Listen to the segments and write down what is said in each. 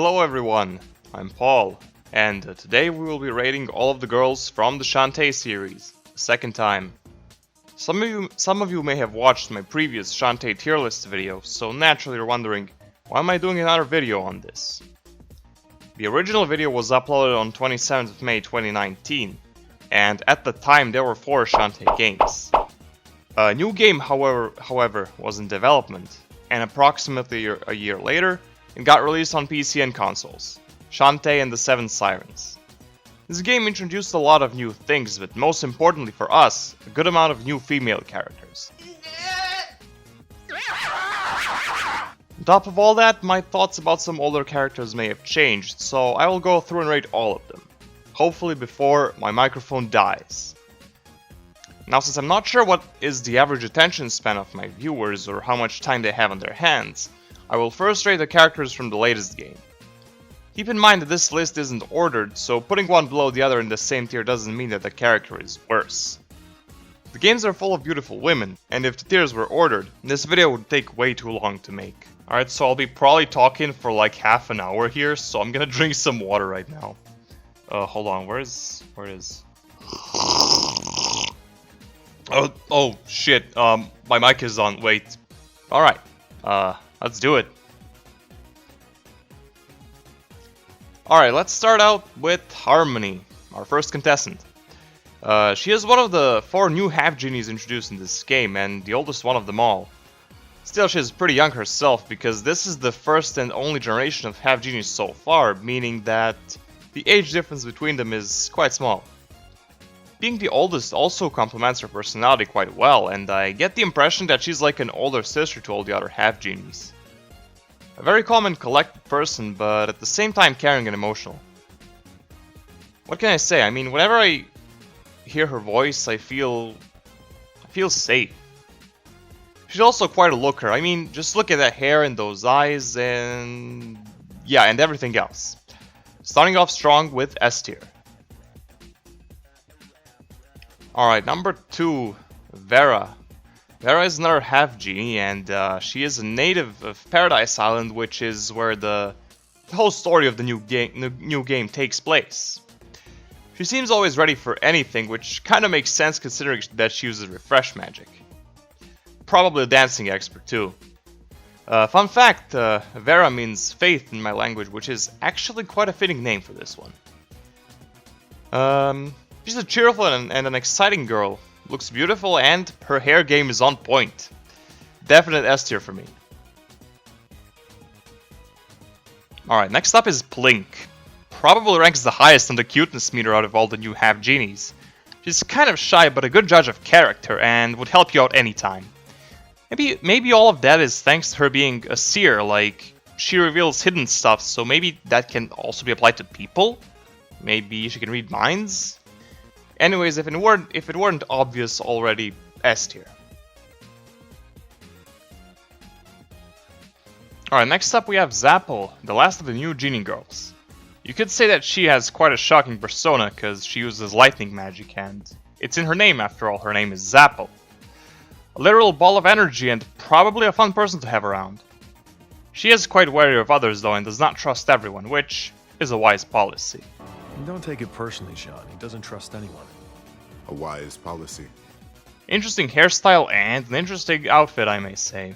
Hello everyone, I'm Paul, and today we will be rating all of the girls from the Shantae series, the second time. Some of you may have watched my previous Shantae tier list video, so naturally you're wondering, why am I doing another video on this? The original video was uploaded on 27th of May 2019, and at the time there were 4 Shantae games. A new game, however, was in development, and approximately a year later, it got released on PC and consoles, Shantae and the 7 Sirens. This game introduced a lot of new things, but most importantly for us, a good amount of new female characters. On top of all that, my thoughts about some older characters may have changed, so I will go through and rate all of them, hopefully before my microphone dies. Now, since I'm not sure what is the average attention span of my viewers or how much time they have on their hands, I will first rate the characters from the latest game. Keep in mind that this list isn't ordered, so putting one below the other in the same tier doesn't mean that the character is worse. The games are full of beautiful women, and if the tiers were ordered, this video would take way too long to make. Alright, so I'll be probably talking for like half an hour here, so I'm gonna drink some water right now. Hold on, where is... Oh shit, my mic is on, wait. Alright, let's do it. Alright, let's start out with Harmony, our first contestant. She is one of the 4 new half-genies introduced in this game, and the oldest one of them all. Still, she is pretty young herself, because this is the first and only generation of half-genies so far, meaning that the age difference between them is quite small. Being the oldest also complements her personality quite well, and I get the impression that she's like an older sister to all the other half-genies. A very calm and collected person, but at the same time caring and emotional. What can I say? I mean, whenever I hear her voice, I feel safe. She's also quite a looker. I mean, just look at that hair and those eyes and... yeah, and everything else. Starting off strong with S tier. Alright, number 2, Vera. Vera is another half-genie, and she is a native of Paradise Island, which is where the whole story of the new game takes place. She seems always ready for anything, which kind of makes sense considering that she uses refresh magic. Probably a dancing expert too. Fun fact, Vera means faith in my language, which is actually quite a fitting name for this one. She's a cheerful and an exciting girl. Looks beautiful, and her hair game is on point. Definite S tier for me. Alright, next up is Plink. Probably ranks the highest on the cuteness meter out of all the new half-genies. She's kind of shy, but a good judge of character, and would help you out anytime. Maybe all of that is thanks to her being a seer, like, she reveals hidden stuff, so maybe that can also be applied to people? Maybe she can read minds? Anyways, if it weren't obvious already, S tier. Alright, next up we have Zapple, the last of the new genie girls. You could say that she has quite a shocking persona, cause she uses lightning magic, and it's in her name after all, her name is Zapple. A literal ball of energy and probably a fun person to have around. She is quite wary of others though and does not trust everyone, which is a wise policy. Don't take it personally, Sean. He doesn't trust anyone. A wise policy. Interesting hairstyle and an interesting outfit, I may say.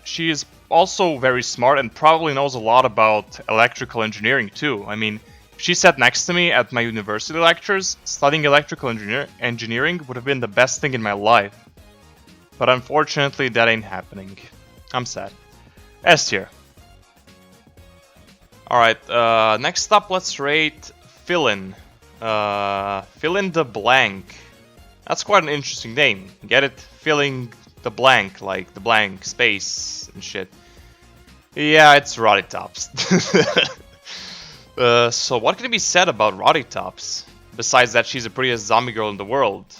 She is also very smart and probably knows a lot about electrical engineering too. I mean, if she sat next to me at my university lectures, studying electrical engineering would have been the best thing in my life. But unfortunately, that ain't happening. I'm sad. S tier. Alright, next up let's rate Fill-In. Fill-In the blank. That's quite an interesting name. Get it? Filling the blank, like the blank space and shit. Yeah, it's Roddy Tops. So what can be said about Roddy Tops? Besides that she's the prettiest zombie girl in the world.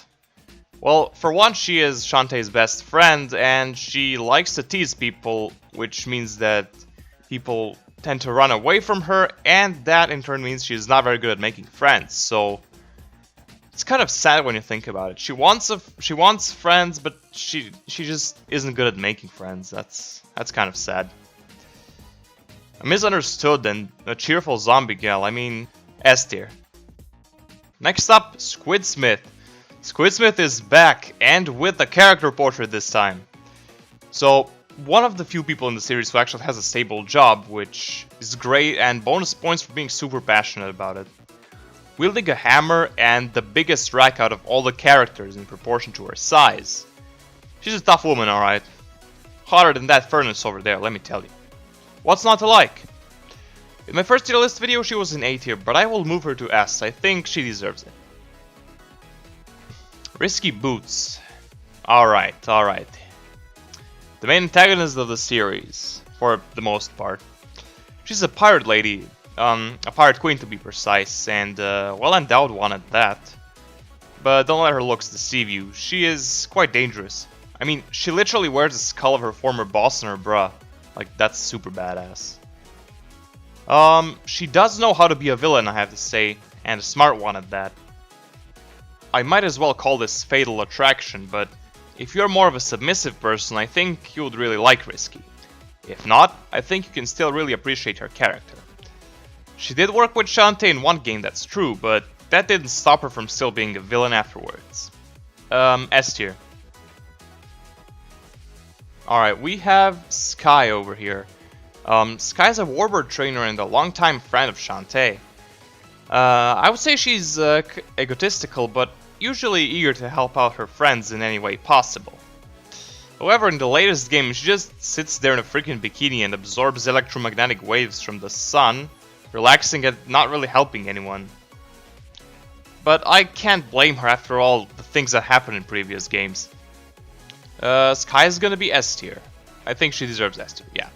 Well, for one, she is Shantae's best friend, and she likes to tease people, which means that people tend to run away from her, and that in turn means she's not very good at making friends, so it's kind of sad when you think about it. She wants friends, but she just isn't good at making friends. That's kind of sad. A misunderstood and a cheerful zombie gal, I mean, S tier. Next up, Squidsmith. Squidsmith is back, and with a character portrait this time. So, one of the few people in the series who actually has a stable job, which is great, and bonus points for being super passionate about it. Wielding a hammer and the biggest rack out of all the characters in proportion to her size. She's a tough woman, alright. Hotter than that furnace over there, let me tell you. What's not to like? In my first tier list video she was in A tier, but I will move her to S. I think she deserves it. Risky Boots. Alright. The main antagonist of the series, for the most part. She's a pirate lady, a pirate queen to be precise, and well-endowed one at that. But don't let her looks deceive you, she is quite dangerous. I mean, she literally wears the skull of her former boss in her bra. Like, that's super badass. She does know how to be a villain, I have to say, and a smart one at that. I might as well call this Fatal Attraction, but if you're more of a submissive person, I think you would really like Risky. If not, I think you can still really appreciate her character. She did work with Shantae in one game, that's true, but that didn't stop her from still being a villain afterwards. S tier. Alright, we have Sky over here. Sky's a warbird trainer and a longtime friend of Shantae. I would say she's egotistical, but usually eager to help out her friends in any way possible. However, in the latest game, she just sits there in a freaking bikini and absorbs electromagnetic waves from the sun, relaxing and not really helping anyone. But I can't blame her after all the things that happened in previous games. Sky is gonna be S tier. I think she deserves S tier, yeah.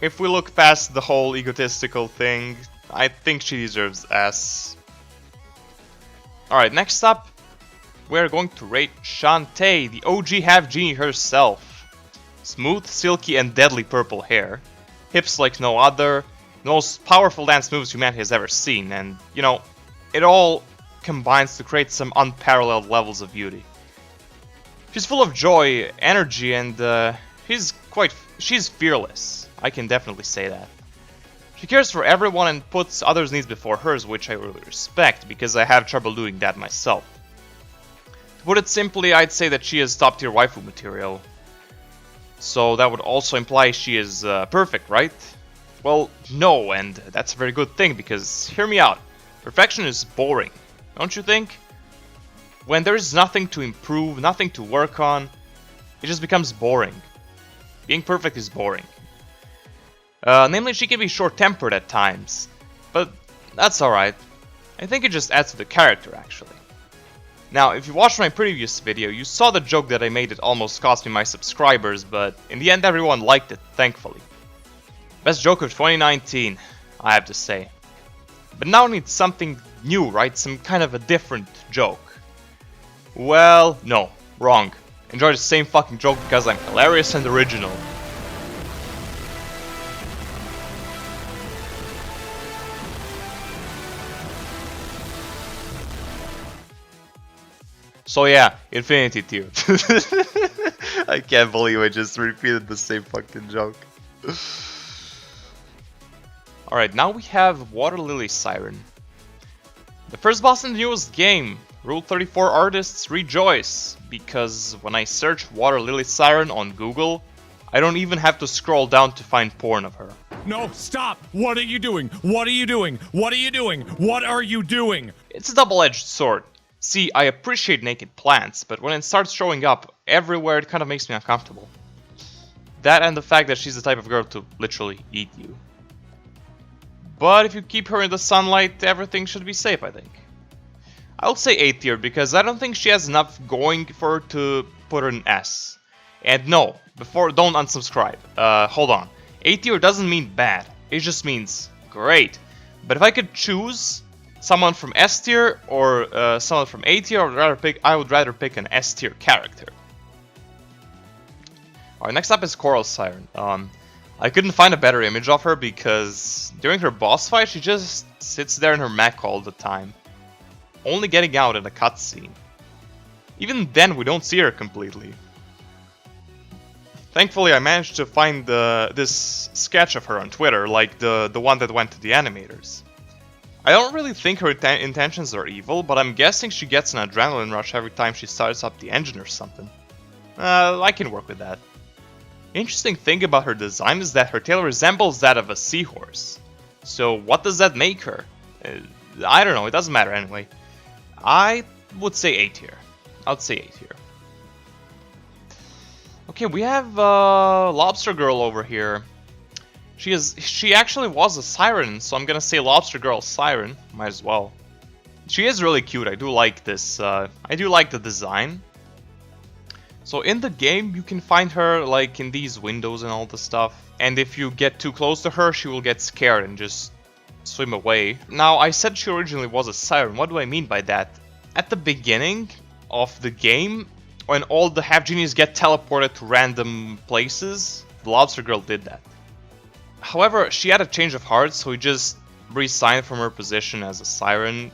If we look past the whole egotistical thing, I think she deserves S. Alright, next up, we're going to rate Shantae, the OG half-genie herself. Smooth, silky, and deadly purple hair. Hips like no other. The most powerful dance moves humanity has ever seen. And, you know, it all combines to create some unparalleled levels of beauty. She's full of joy, energy, and she's fearless. I can definitely say that. She cares for everyone and puts others' needs before hers, which I really respect, because I have trouble doing that myself. To put it simply, I'd say that she is top tier waifu material. So that would also imply she is perfect, right? Well, no, and that's a very good thing, because hear me out. Perfection is boring, don't you think? When there is nothing to improve, nothing to work on, it just becomes boring. Being perfect is boring. Namely, she can be short-tempered at times, but that's alright. I think it just adds to the character, actually. Now, if you watched my previous video, you saw the joke that I made that almost cost me my subscribers, but in the end everyone liked it, thankfully. Best joke of 2019, I have to say. But now I need something new, right? Some kind of a different joke. Well, no, wrong. Enjoy the same fucking joke because I'm hilarious and original. So yeah, Infinity tier. I can't believe I just repeated the same fucking joke. Alright, now we have Waterlily Siren. The first boss in the newest game. Rule 34 artists rejoice, because when I search Waterlily Siren on Google, I don't even have to scroll down to find porn of her. No, stop! What are you doing? What are you doing? What are you doing? What are you doing? It's a double-edged sword. See, I appreciate naked plants, but when it starts showing up everywhere, it kind of makes me uncomfortable. That and the fact that she's the type of girl to literally eat you. But if you keep her in the sunlight, everything should be safe, I think. I'll say A tier, because I don't think she has enough going for her to put her in S. And no, don't unsubscribe. Hold on. A tier doesn't mean bad, it just means great. But if I could choose someone from S tier or someone from A tier, I would rather pick an S tier character. Alright, next up is Coral Siren. I couldn't find a better image of her because during her boss fight she just sits there in her mech all the time. Only getting out in a cutscene. Even then we don't see her completely. Thankfully, I managed to find this sketch of her on Twitter, like the one that went to the animators. I don't really think her intentions are evil, but I'm guessing she gets an adrenaline rush every time she starts up the engine or something. I can work with that. Interesting thing about her design is that her tail resembles that of a seahorse. So what does that make her? I don't know, it doesn't matter anyway. I would say A tier. I would say A tier. Okay, we have Lobster Girl over here. She actually was a siren, so I'm gonna say Lobster Girl Siren. Might as well. She is really cute. I do like this. I do like the design. So in the game, you can find her like in these windows and all the stuff. And if you get too close to her, she will get scared and just swim away. Now, I said she originally was a siren. What do I mean by that? At the beginning of the game, when all the half genies get teleported to random places, the Lobster Girl did that. However, she had a change of heart, so he just resigned from her position as a siren.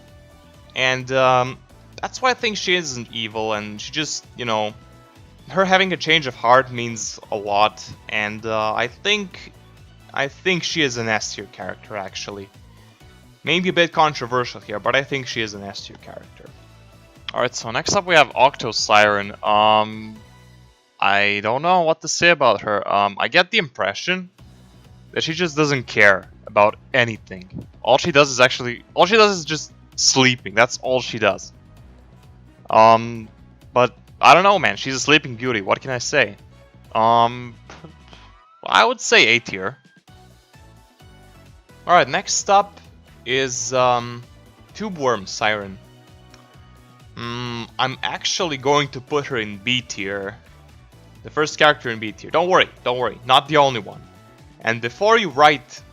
And that's why I think she isn't evil, and she just, you know, her having a change of heart means a lot. And I think she is an S tier character, actually. Maybe a bit controversial here, but I think she is an S tier character. Alright, so next up we have Octo Siren. I don't know what to say about her. I get the impression that she just doesn't care about anything. All she does is just sleeping. That's all she does. But I don't know, man. She's a sleeping beauty. What can I say? I would say A tier. Alright, next up is Tube Worm Siren. I'm actually going to put her in B tier. The first character in B tier. Don't worry, not the only one. And before you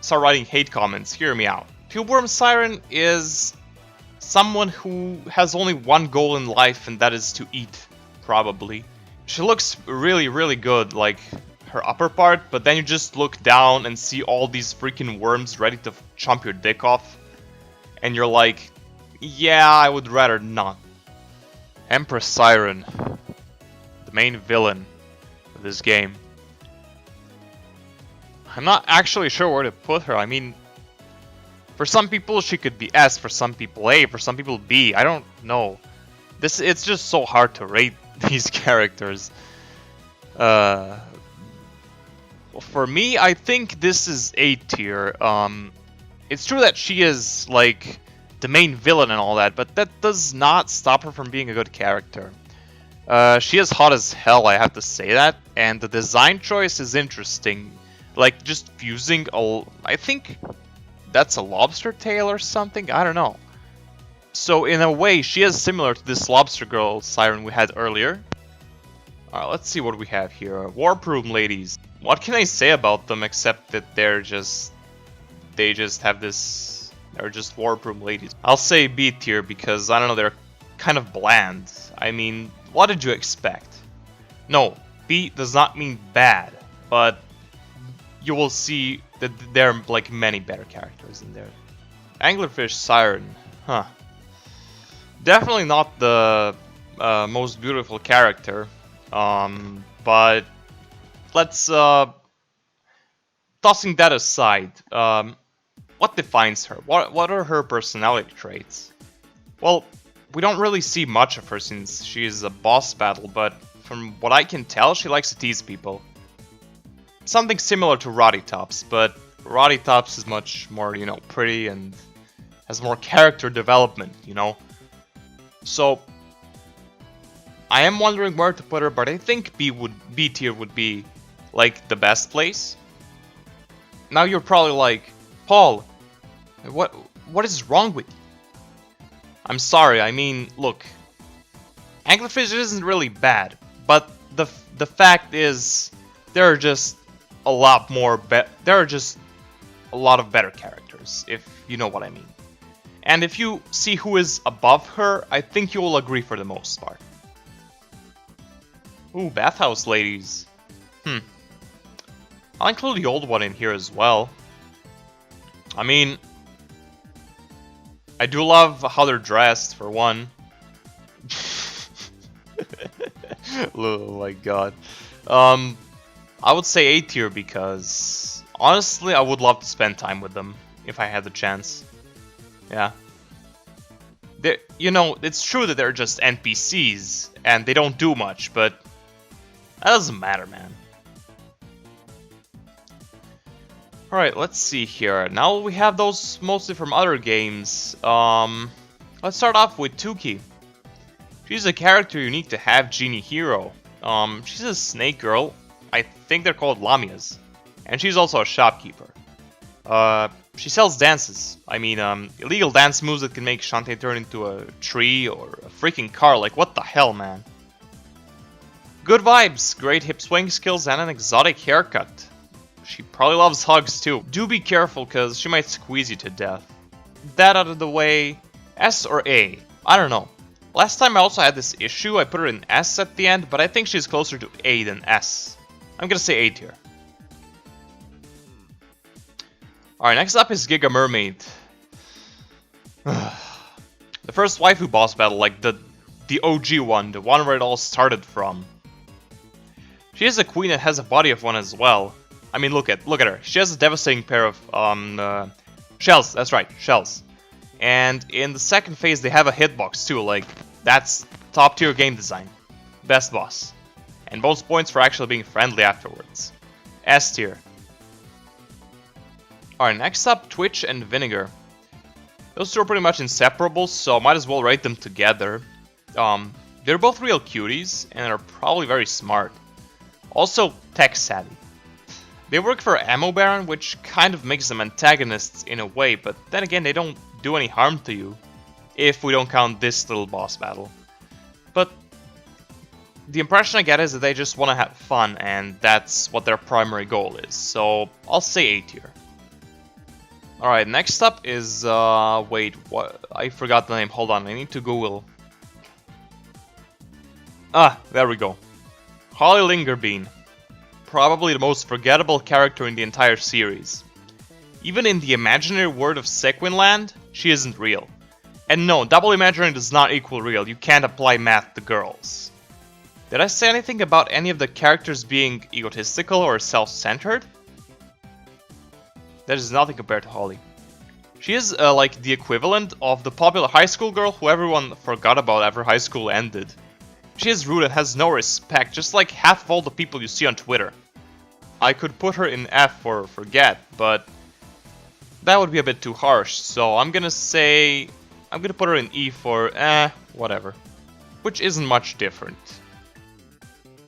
start writing hate comments, hear me out. Tube Worm Siren is someone who has only one goal in life, and that is to eat, probably. She looks really, really good, like her upper part, but then you just look down and see all these freaking worms ready to chomp your dick off. And you're like, yeah, I would rather not. Empress Siren, the main villain of this game. I'm not actually sure where to put her. I mean, for some people she could be S, for some people A, for some people B. I don't know. It's just so hard to rate these characters. For me, I think this is A tier. It's true that she is like the main villain and all that, but that does not stop her from being a good character. She is hot as hell, I have to say that, and the design choice is interesting. Like, just fusing I think that's a lobster tail or something? I don't know. So, in a way, she is similar to this Lobster Girl Siren we had earlier. Alright, let's see what we have here. Warp Room Ladies. What can I say about them except that they just have this... They're just Warp Room Ladies. I'll say B tier because, I don't know, they're kind of bland. I mean, what did you expect? No, B does not mean bad, but you will see that there are like many better characters in there. Anglerfish Siren, huh. Definitely not the most beautiful character, but let's, tossing that aside, what defines her? What are her personality traits? Well, we don't really see much of her since she is a boss battle, but from what I can tell, she likes to tease people. Something similar to Roddy Tops, but Roddy Tops is much more, you know, pretty and has more character development, you know? So, I am wondering where to put her, but I think B tier would be, like, the best place. Now you're probably like, Paul, what is wrong with you? I'm sorry, I mean, look, Anglerfish isn't really bad, but the fact is, there are just a lot of better characters, if you know what I mean. And if you see who is above her, I think you will agree for the most part. Ooh, Bathhouse Ladies. I'll include the old one in here as well. I mean, I do love how they're dressed, for one. Oh my god. I would say A tier because honestly, I would love to spend time with them if I had the chance. Yeah. You know, it's true that they're just NPCs and they don't do much, but that doesn't matter, man. Alright, let's see here. Now we have those mostly from other games. Let's start off with Tuki. She's a character unique to Half Genie Hero. She's a snake girl. I think they're called Lamias. And she's also a shopkeeper. She sells dances. I mean, illegal dance moves that can make Shantae turn into a tree or a freaking car. Like, what the hell, man? Good vibes, great hip swing skills, and an exotic haircut. She probably loves hugs, too. Do be careful, because she might squeeze you to death. That out of the way, S or A? I don't know. Last time I also had this issue, I put her in S at the end, but I think she's closer to A than S. I'm gonna say A tier. Alright, next up is Giga Mermaid. The first waifu boss battle, like the OG one, the one where it all started from. She is a queen and has a body of one as well. I mean, look at her. She has a devastating pair of shells. That's right, shells. And in the second phase, they have a hitbox too. Like, that's top tier game design. Best boss. And bonus points for actually being friendly afterwards. S tier. Alright, next up, Twitch and Vinegar. Those two are pretty much inseparable, so might as well rate them together. They're both real cuties, and are probably very smart. Also, tech savvy. They work for Ammo Baron, which kind of makes them antagonists in a way, but then again, they don't do any harm to you. If we don't count this little boss battle. But the impression I get is that they just want to have fun, and that's what their primary goal is. So, I'll say A tier. Alright, next up is, wait, what? I forgot the name, hold on, I need to Google. Ah, there we go. Holly Lingerbean. Probably the most forgettable character in the entire series. Even in the imaginary world of Sequinland, she isn't real. And no, double imaginary does not equal real, you can't apply math to girls. Did I say anything about any of the characters being egotistical or self-centered? That is nothing compared to Holly. She is like the equivalent of the popular high school girl who everyone forgot about after high school ended. She is rude and has no respect, just like half of all the people you see on Twitter. I could put her in F for forget, but that would be a bit too harsh, so I'm gonna put her in E for whatever. Which isn't much different.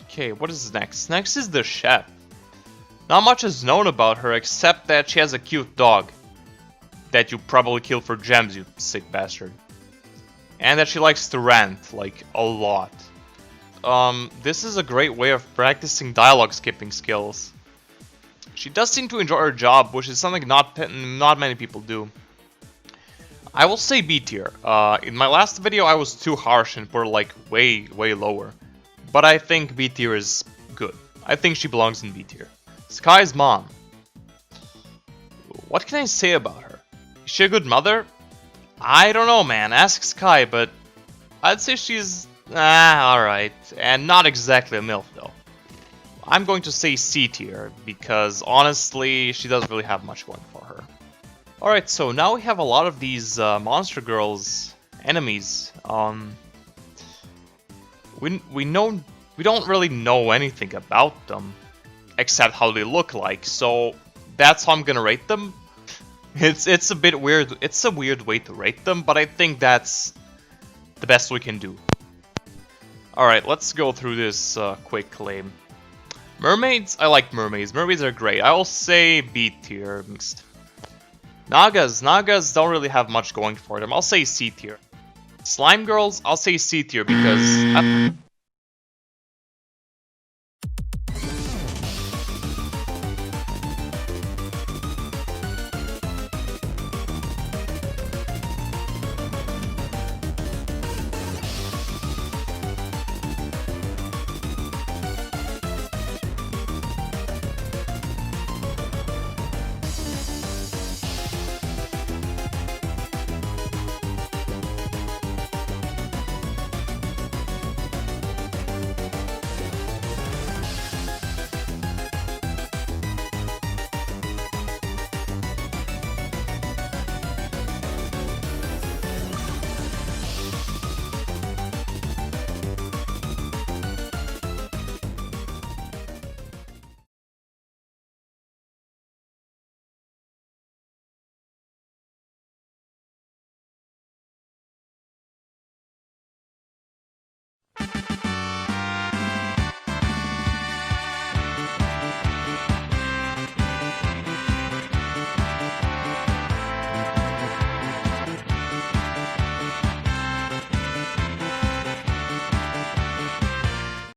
Okay, what is next? Next is the chef. Not much is known about her except that she has a cute dog. That you probably kill for gems, you sick bastard. And that she likes to rant, like, a lot. This is a great way of practicing dialogue skipping skills. She does seem to enjoy her job, which is something not many people do. I will say B tier. In my last video I was too harsh and put her like way lower. But I think B tier is good. I think she belongs in B tier. Sky's mom. What can I say about her? Is she a good mother? I don't know, man. Ask Sky, but I'd say she's alright. And not exactly a MILF, though. I'm going to say C tier, because honestly, she doesn't really have much going for her. Alright, so now we have a lot of these monster girls enemies. We don't really know anything about them. Except how they look like, so that's how I'm gonna rate them. It's a bit weird. It's a weird way to rate them, but I think that's the best we can do. Alright, let's go through this quickly. Mermaids, I like mermaids. Mermaids are great. I'll say B tier. Mixed. Nagas don't really have much going for them. I'll say C tier. Slime girls, I'll say C tier because